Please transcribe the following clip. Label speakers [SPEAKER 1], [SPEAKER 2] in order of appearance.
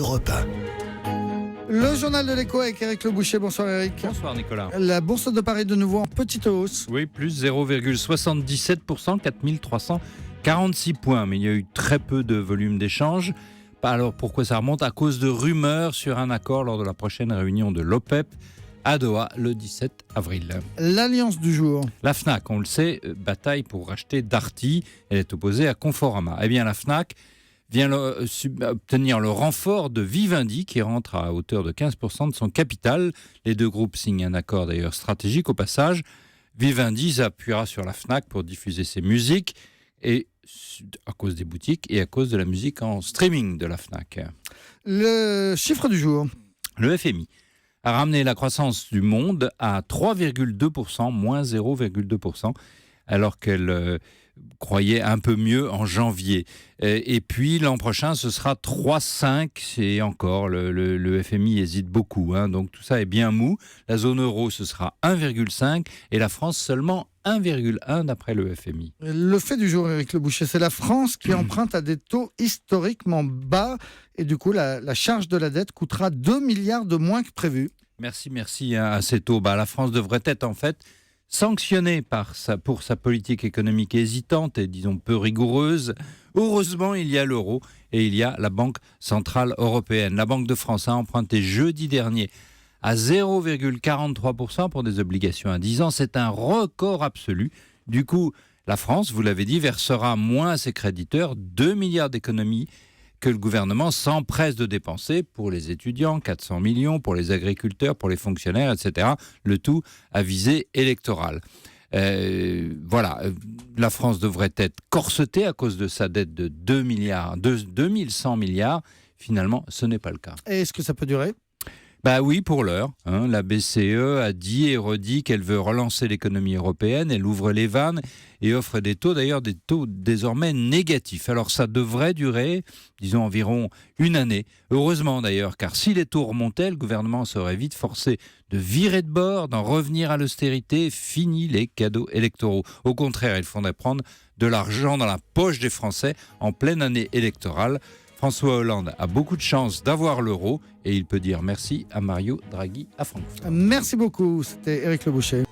[SPEAKER 1] Europe 1.
[SPEAKER 2] Le journal de l'écho avec Éric Le Boucher. Bonsoir Éric.
[SPEAKER 3] Bonsoir Nicolas.
[SPEAKER 2] La bourse de Paris de nouveau en petite hausse.
[SPEAKER 3] Oui, plus 0,77%, 4346 points. Mais il y a eu très peu de volume d'échange. Alors pourquoi ça remonte ? À cause de rumeurs sur un accord lors de la prochaine réunion de l'OPEP à Doha le 17 avril.
[SPEAKER 2] L'alliance du jour.
[SPEAKER 3] La FNAC, on le sait, bataille pour racheter Darty. Elle est opposée à Conforama. Eh bien la FNAC vient obtenir le renfort de Vivendi qui rentre à hauteur de 15% de son capital. Les deux groupes signent un accord d'ailleurs stratégique au passage. Vivendi s'appuiera sur la FNAC pour diffuser ses musiques et à cause des boutiques et à cause de la musique en streaming de la FNAC.
[SPEAKER 2] Le chiffre du jour.
[SPEAKER 3] Le FMI a ramené la croissance du monde à 3,2%, moins 0,2%, alors qu'elle croyait un peu mieux en janvier. Et puis l'an prochain, ce sera 3,5%, et encore, le FMI hésite beaucoup, donc tout ça est bien mou. La zone euro, ce sera 1,5%, et la France seulement 1,1% d'après le FMI.
[SPEAKER 2] Le fait du jour, Éric Le Boucher, c'est la France qui emprunte à des taux historiquement bas, et du coup, la charge de la dette coûtera 2 milliards de moins que prévu.
[SPEAKER 3] Merci à ces taux. La France devrait être en fait sanctionnée pour sa politique économique hésitante et disons peu rigoureuse. Heureusement, il y a l'euro et il y a la Banque Centrale Européenne. La Banque de France a emprunté jeudi dernier à 0,43% pour des obligations à 10 ans. C'est un record absolu. Du coup, la France, vous l'avez dit, versera moins à ses créditeurs 2 milliards d'économies que le gouvernement s'empresse de dépenser pour les étudiants, 400 millions, pour les agriculteurs, pour les fonctionnaires, etc. Le tout à visée électorale. La France devrait être corsetée à cause de sa dette de 2100 milliards. Finalement, ce n'est pas le cas.
[SPEAKER 2] Et est-ce que ça peut durer ?
[SPEAKER 3] Oui, pour l'heure. La BCE a dit et redit qu'elle veut relancer l'économie européenne. Elle ouvre les vannes et offre des taux désormais négatifs. Alors ça devrait durer, disons, environ une année. Heureusement d'ailleurs, car si les taux remontaient, le gouvernement serait vite forcé de virer de bord, d'en revenir à l'austérité. Fini les cadeaux électoraux. Au contraire, il faudrait prendre de l'argent dans la poche des Français en pleine année électorale. François Hollande a beaucoup de chance d'avoir l'euro et il peut dire merci à Mario Draghi à Francfort.
[SPEAKER 2] Merci beaucoup, c'était Éric Le Boucher.